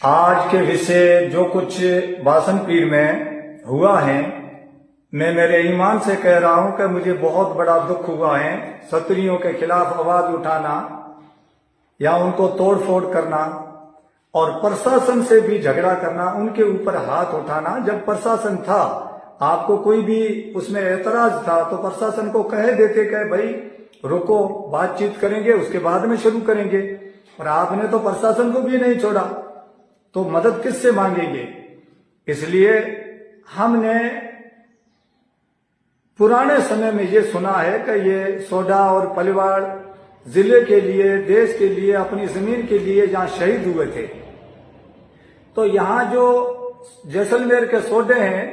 आज के विषय जो कुछ बासन पीर में हुआ है, मैं मेरे ईमान से कह रहा हूं कि मुझे बहुत बड़ा दुख हुआ है। क्षत्रियों के खिलाफ आवाज उठाना या उनको तोड़ फोड़ करना और प्रशासन से भी झगड़ा करना, उनके ऊपर हाथ उठाना। जब प्रशासन था, आपको कोई भी उसमें एतराज था तो प्रशासन को कह देते कि भाई रुको, बातचीत करेंगे, उसके बाद में शुरू करेंगे। और आपने तो प्रशासन को भी नहीं छोड़ा, तो मदद किससे मांगेंगे? इसलिए हमने पुराने समय में ये सुना है कि ये सोडा और पलिवाड़ जिले के लिए, देश के लिए, अपनी जमीन के लिए जहां शहीद हुए थे, तो यहां जो जैसलमेर के सोडे हैं,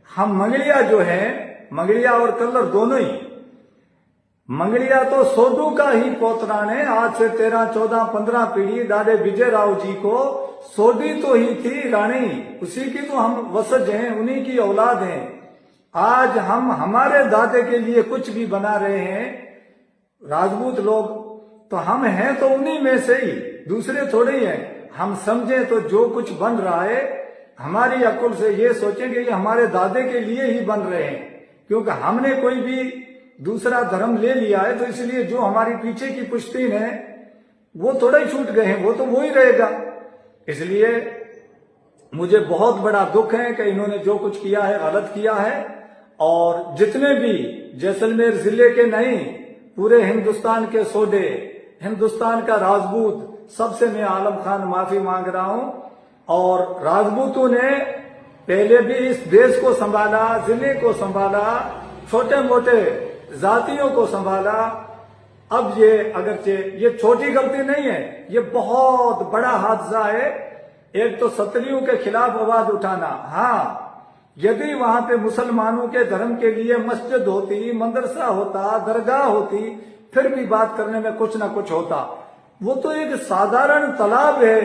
हम मंगलिया जो है, मंगलिया और कल्लर दोनों ही, मंगलिया तो सोडू का ही पोतरा ने आज से 13, 14, 15 पीढ़ी दादे विजय राव जी को सोडी तो ही थी रानी, उसी की तो हम वसज हैं, उन्हीं की औलाद हैं। आज हम हमारे दादे के लिए कुछ भी बना रहे हैं राजपूत लोग, तो हम हैं तो उन्हीं में से ही, दूसरे थोड़े ही हैं। हम समझें तो जो कुछ बन रहा है हमारी अकुल से ये सोचेंगे कि हमारे दादे के लिए ही बन रहे हैं, क्योंकि हमने कोई भी दूसरा धर्म ले लिया है तो इसलिए जो हमारी पीछे की पुश्तीन है वो थोड़ा ही छूट गए हैं, वो तो वो ही रहेगा। इसलिए मुझे बहुत बड़ा दुख है कि इन्होंने जो कुछ किया है गलत किया है। और जितने भी जैसलमेर जिले के नहीं, पूरे हिंदुस्तान के सोडे, हिंदुस्तान का राजपूत, सबसे मैं आलम खान माफी मांग रहा हूं। और राजपूतों ने पहले भी इस देश को संभाला, जिले को संभाला, छोटे मोटे जातियों को संभाला। अब ये अगरचे ये छोटी गलती नहीं है, ये बहुत बड़ा हादसा है। एक तो क्षत्रियों के खिलाफ आवाज उठाना, हाँ, यदि वहां पे मुसलमानों के धर्म के लिए मस्जिद होती, मदरसा होता, दरगाह होती, फिर भी बात करने में कुछ ना कुछ होता। वो तो एक साधारण तालाब है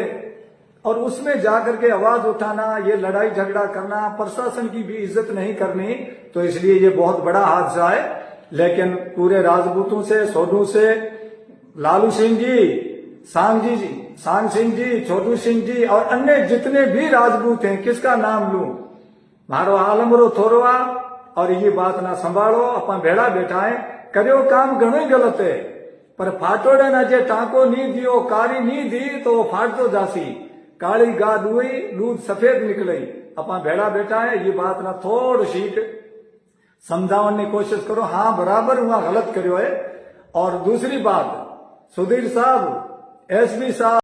और उसमें जाकर के आवाज उठाना, ये लड़ाई झगड़ा करना, प्रशासन की भी इज्जत नहीं करनी, तो इसलिए ये बहुत बड़ा हादसा है। लेकिन पूरे राजपूतों से, सोडू से, लालू सिंह जी, सांग सिंह जी, छोटू सिंह जी और अन्य जितने भी राजपूत हैं, किसका नाम लूं? मारो आलमरो थोरवा और ये बात ना संभालो, अपन भेड़ा बैठाए, करो काम घणो ही गलत है, पर फाटोड़े ना जे टांको नी दियो, कारी नी दी तो फाट तो जासी, काली गा दुई, दूध सफेद निकलई। अपन भेड़ा बैठाए, ये बात ना थोड़ी सी समझाने की कोशिश करो, हाँ बराबर हुआ, गलत करो है। और दूसरी बात, सुधीर साहब, एसपी साहब,